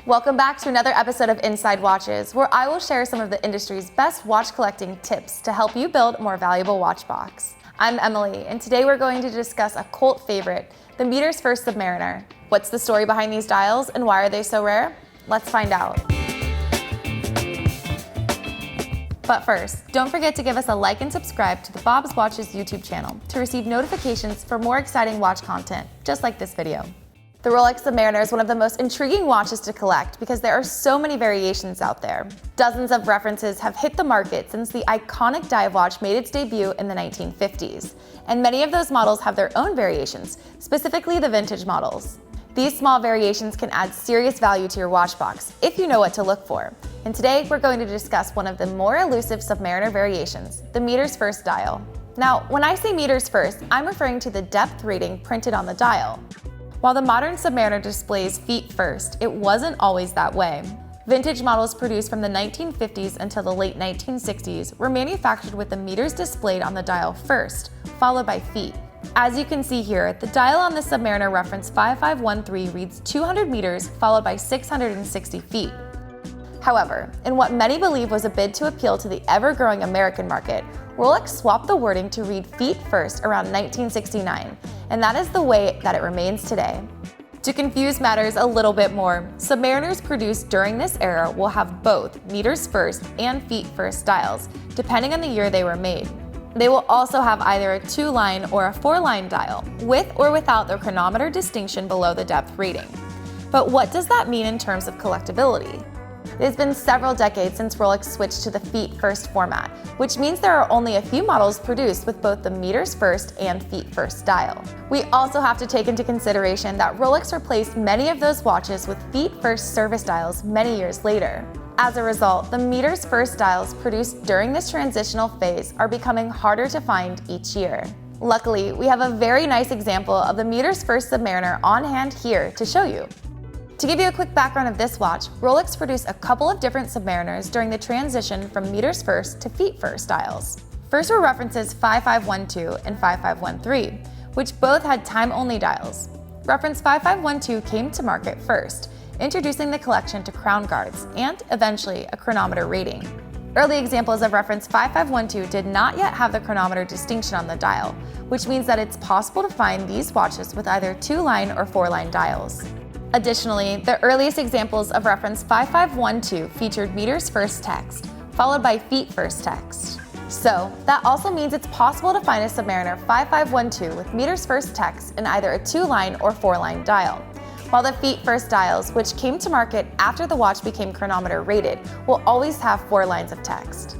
Welcome back to another episode of Inside Watches, where I will share some of the industry's best watch collecting tips to help you build a more valuable watch box. I'm Emily, and today we're going to discuss a cult favorite, the Meter's First Submariner. What's the story behind these dials and why are they so rare? Let's find out. But first, don't forget to give us a like and subscribe to the Bob's Watches YouTube channel to receive notifications for more exciting watch content, just like this video. The Rolex Submariner is one of the most intriguing watches to collect because there are so many variations out there. Dozens of references have hit the market since the iconic dive watch made its debut in the 1950s, and many of those models have their own variations, specifically the vintage models. These small variations can add serious value to your watch box if you know what to look for. And today we're going to discuss one of the more elusive Submariner variations, the Meter's First dial. Now, when I say Meter's First, I'm referring to the depth rating printed on the dial. While the modern Submariner displays feet first, it wasn't always that way. Vintage models produced from the 1950s until the late 1960s were manufactured with the meters displayed on the dial first, followed by feet. As you can see here, the dial on the Submariner reference 5513 reads 200 meters followed by 660 feet. However, in what many believe was a bid to appeal to the ever-growing American market, Rolex swapped the wording to read feet first around 1969, and that is the way that it remains today. To confuse matters a little bit more, Submariners produced during this era will have both meters first and feet first dials, depending on the year they were made. They will also have either a 2-line or a 4-line dial, with or without the chronometer distinction below the depth rating. But what does that mean in terms of collectability? It has been several decades since Rolex switched to the feet first format, which means there are only a few models produced with both the meters first and feet first dial. We also have to take into consideration that Rolex replaced many of those watches with feet first service dials many years later. As a result, the meters first dials produced during this transitional phase are becoming harder to find each year. Luckily, we have a very nice example of the Meter's First Submariner on hand here to show you. To give you a quick background of this watch, Rolex produced a couple of different Submariners during the transition from meters first to feet first dials. First were references 5512 and 5513, which both had time-only dials. Reference 5512 came to market first, introducing the collection to crown guards and, eventually, a chronometer rating. Early examples of reference 5512 did not yet have the chronometer distinction on the dial, which means that it's possible to find these watches with either 2-line or 4-line dials. Additionally, the earliest examples of reference 5512 featured meters first text, followed by feet first text. So, that also means it's possible to find a Submariner 5512 with meters first text in either a 2-line or 4-line dial, while the feet first dials, which came to market after the watch became chronometer rated, will always have 4 lines of text.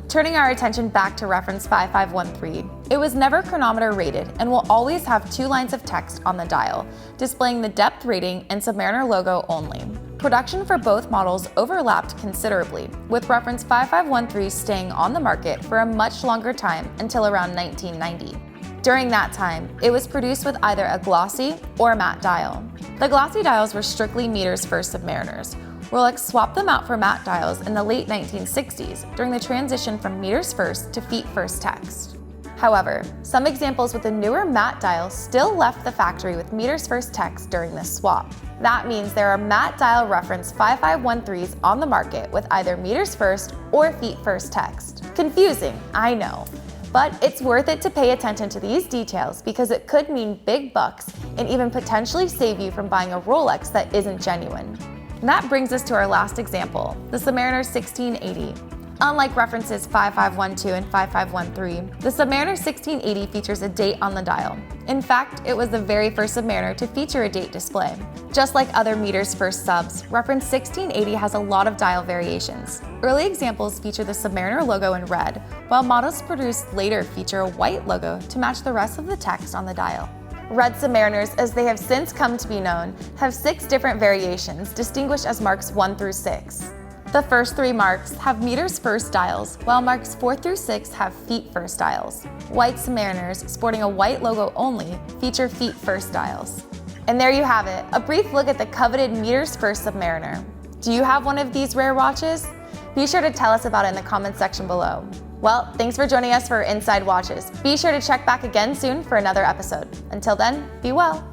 Turning our attention back to reference 5513, it was never chronometer rated and will always have 2 lines of text on the dial, displaying the depth rating and Submariner logo only. Production for both models overlapped considerably, with reference 5513 staying on the market for a much longer time until around 1990. During that time, it was produced with either a glossy or matte dial. The glossy dials were strictly meters first Submariners. Rolex swapped them out for matte dials in the late 1960s during the transition from meters first to feet first text. However, some examples with the newer matte dials still left the factory with meters first text during this swap. That means there are matte dial reference 5513s on the market with either meters first or feet first text. Confusing, I know. But it's worth it to pay attention to these details because it could mean big bucks and even potentially save you from buying a Rolex that isn't genuine. And that brings us to our last example, the Submariner 1680. Unlike references 5512 and 5513, the Submariner 1680 features a date on the dial. In fact, it was the very first Submariner to feature a date display. Just like other meters first subs, reference 1680 has a lot of dial variations. Early examples feature the Submariner logo in red, while models produced later feature a white logo to match the rest of the text on the dial. Red Submariners, as they have since come to be known, have 6 different variations distinguished as marks 1 through 6. The first 3 marks have meters first dials, while marks 4 through 6 have feet first dials. White Submariners, sporting a white logo only, feature feet first dials. And there you have it, a brief look at the coveted meters first Submariner. Do you have one of these rare watches? Be sure to tell us about it in the comments section below. Well, thanks for joining us for Inside Watches. Be sure to check back again soon for another episode. Until then, be well.